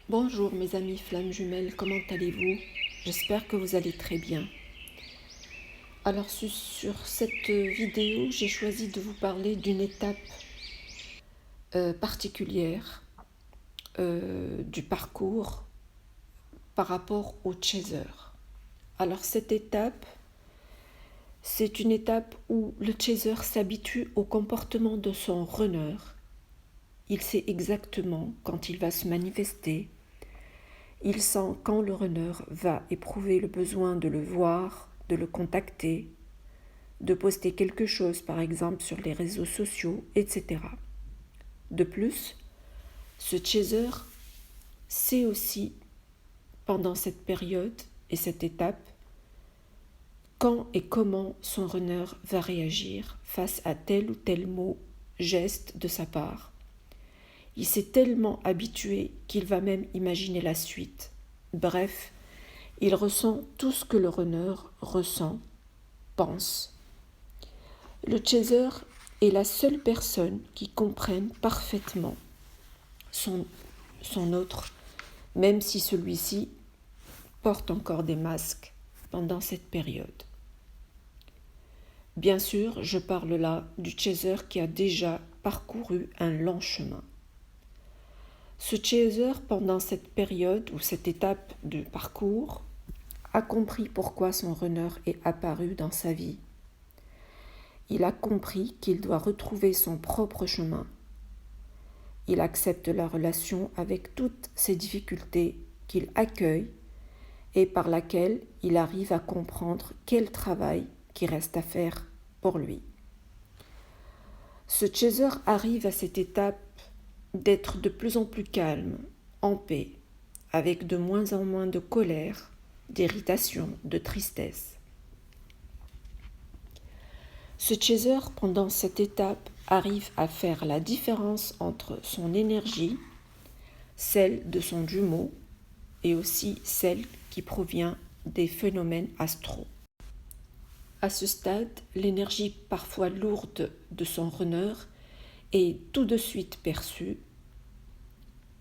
Bonjour mes amis flammes jumelles, comment allez-vous? J'espère que vous allez très bien. Alors sur cette vidéo, j'ai choisi de vous parler d'une étape particulière du parcours par rapport au chaser. Alors cette étape, c'est une étape où le chaser s'habitue au comportement de son runner. Il sait exactement quand il va se manifester. Il sent quand le runner va éprouver le besoin de le voir, de le contacter, de poster quelque chose par exemple sur les réseaux sociaux, etc. De plus, ce chaser sait aussi, pendant cette période et cette étape, quand et comment son runner va réagir face à tel ou tel mot, geste de sa part. Il s'est tellement habitué qu'il va même imaginer la suite. Bref, il ressent tout ce que le runner ressent, pense. Le chaser est la seule personne qui comprenne parfaitement son autre, même si celui-ci porte encore des masques pendant cette période. Bien sûr, je parle là du chaser qui a déjà parcouru un long chemin. Ce chaser, pendant cette période ou cette étape de parcours, a compris pourquoi son runner est apparu dans sa vie. Il a compris qu'il doit retrouver son propre chemin. Il accepte la relation avec toutes ses difficultés qu'il accueille et par laquelle il arrive à comprendre quel travail qui reste à faire pour lui. Ce chaser arrive à cette étape d'être de plus en plus calme, en paix, avec de moins en moins de colère, d'irritation, de tristesse. Ce chaser, pendant cette étape, arrive à faire la différence entre son énergie, celle de son jumeau, et aussi celle qui provient des phénomènes astraux. À ce stade, l'énergie parfois lourde de son runner est tout de suite perçue,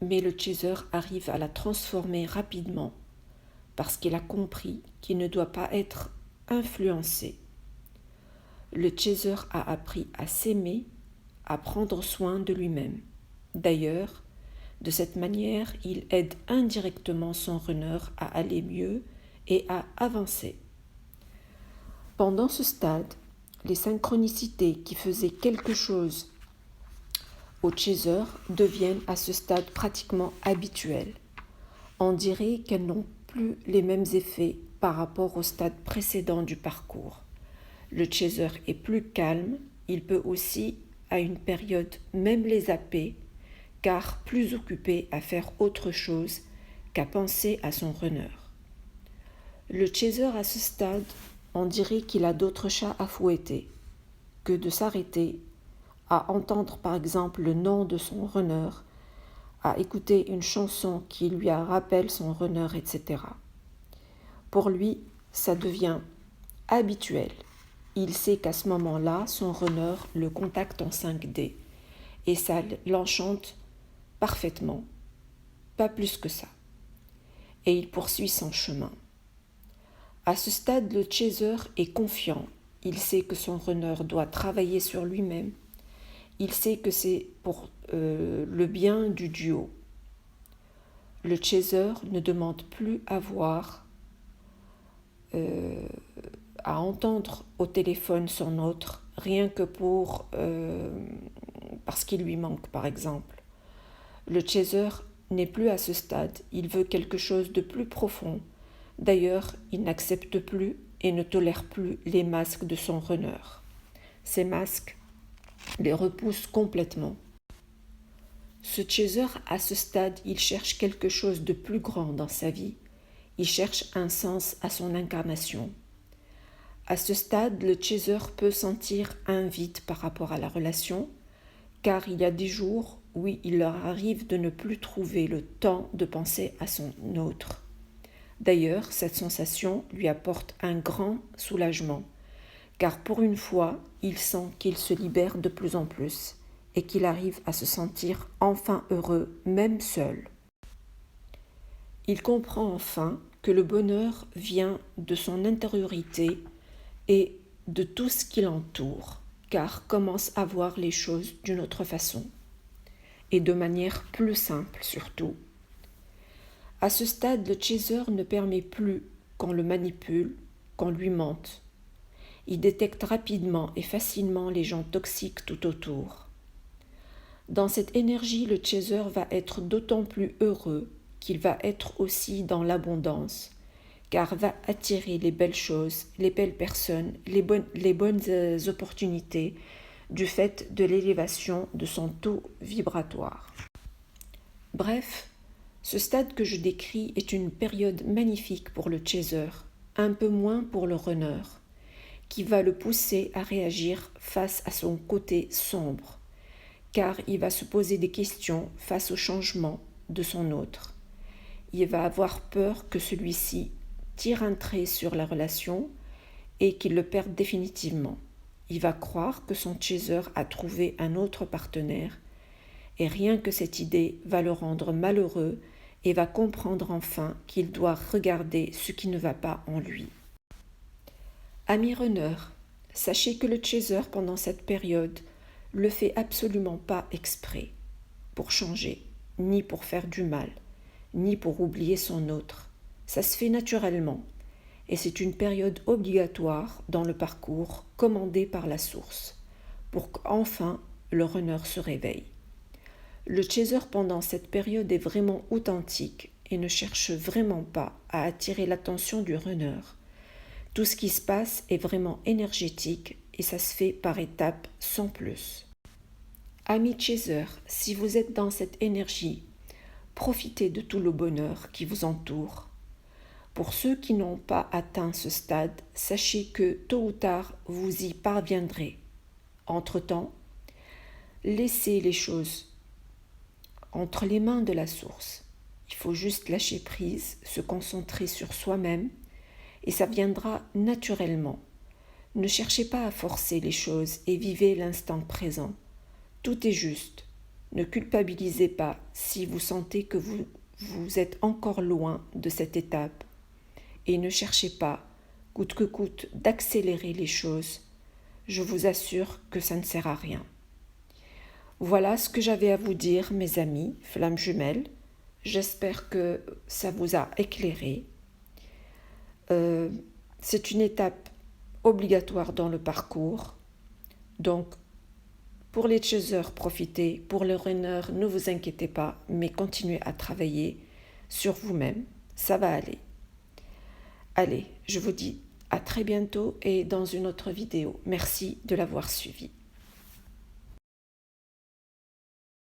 mais le chaser arrive à la transformer rapidement parce qu'il a compris qu'il ne doit pas être influencé. Le chaser a appris à s'aimer, à prendre soin de lui-même. D'ailleurs, de cette manière, il aide indirectement son runner à aller mieux et à avancer. Pendant ce stade, les synchronicités qui faisaient quelque chose au chaser deviennent à ce stade pratiquement habituelles. On dirait qu'elles n'ont plus les mêmes effets par rapport au stade précédent du parcours. Le chaser est plus calme, il peut aussi, à une période, même les zapper, car plus occupé à faire autre chose qu'à penser à son runner. Le chaser à ce stade, on dirait qu'il a d'autres chats à fouetter que de s'arrêter à entendre par exemple le nom de son runner, à écouter une chanson qui lui rappelle son runner, etc. Pour lui, ça devient habituel. Il sait qu'à ce moment-là, son runner le contacte en 5D et ça l'enchante parfaitement, pas plus que ça. Et il poursuit son chemin. À ce stade, le chaser est confiant. Il sait que son runner doit travailler sur lui-même. Il sait que c'est pour le bien du duo. Le chaser ne demande plus à voir, à entendre au téléphone son autre, rien que parce qu'il lui manque, par exemple. Le chaser n'est plus à ce stade, il veut quelque chose de plus profond. D'ailleurs, il n'accepte plus et ne tolère plus les masques de son runner. Ces masques les repoussent complètement. Ce chaser, à ce stade, il cherche quelque chose de plus grand dans sa vie. Il cherche un sens à son incarnation. À ce stade, le chaser peut sentir un vide par rapport à la relation, car il y a des jours où il leur arrive de ne plus trouver le temps de penser à son autre. D'ailleurs, cette sensation lui apporte un grand soulagement, car pour une fois, il sent qu'il se libère de plus en plus et qu'il arrive à se sentir enfin heureux, même seul. Il comprend enfin que le bonheur vient de son intériorité et de tout ce qui l'entoure, car commence à voir les choses d'une autre façon, et de manière plus simple surtout. À ce stade, le chaser ne permet plus qu'on le manipule, qu'on lui mente. Il détecte rapidement et facilement les gens toxiques tout autour. Dans cette énergie, le chaser va être d'autant plus heureux qu'il va être aussi dans l'abondance, car va attirer les belles choses, les belles personnes, les bonnes opportunités du fait de l'élévation de son taux vibratoire. Bref, ce stade que je décris est une période magnifique pour le chaser, un peu moins pour le runner, qui va le pousser à réagir face à son côté sombre, car il va se poser des questions face au changement de son autre. Il va avoir peur que celui-ci tire un trait sur la relation et qu'il le perde définitivement. Il va croire que son chaser a trouvé un autre partenaire et rien que cette idée va le rendre malheureux et va comprendre enfin qu'il doit regarder ce qui ne va pas en lui. Amis runner, sachez que le chaser pendant cette période le fait absolument pas exprès, pour changer, ni pour faire du mal, ni pour oublier son autre. Ça se fait naturellement, et c'est une période obligatoire dans le parcours commandé par la source, pour qu'enfin le runner se réveille. Le chaser pendant cette période est vraiment authentique et ne cherche vraiment pas à attirer l'attention du runner. Tout ce qui se passe est vraiment énergétique et ça se fait par étapes sans plus. Amis chaser, si vous êtes dans cette énergie, profitez de tout le bonheur qui vous entoure. Pour ceux qui n'ont pas atteint ce stade, sachez que tôt ou tard, vous y parviendrez. Entre-temps, laissez les choses entre les mains de la source. Il faut juste lâcher prise, se concentrer sur soi-même et ça viendra naturellement. Ne cherchez pas à forcer les choses et vivez l'instant présent. Tout est juste. Ne culpabilisez pas si vous sentez que vous êtes encore loin de cette étape. Et ne cherchez pas, coûte que coûte, d'accélérer les choses. Je vous assure que ça ne sert à rien. Voilà ce que j'avais à vous dire, mes amis, flammes jumelles. J'espère que ça vous a éclairé. C'est une étape obligatoire dans le parcours. Donc, pour les chasers, profitez. Pour les runners, ne vous inquiétez pas, mais continuez à travailler sur vous-même. Ça va aller. Allez, je vous dis à très bientôt et dans une autre vidéo. Merci de l'avoir suivi.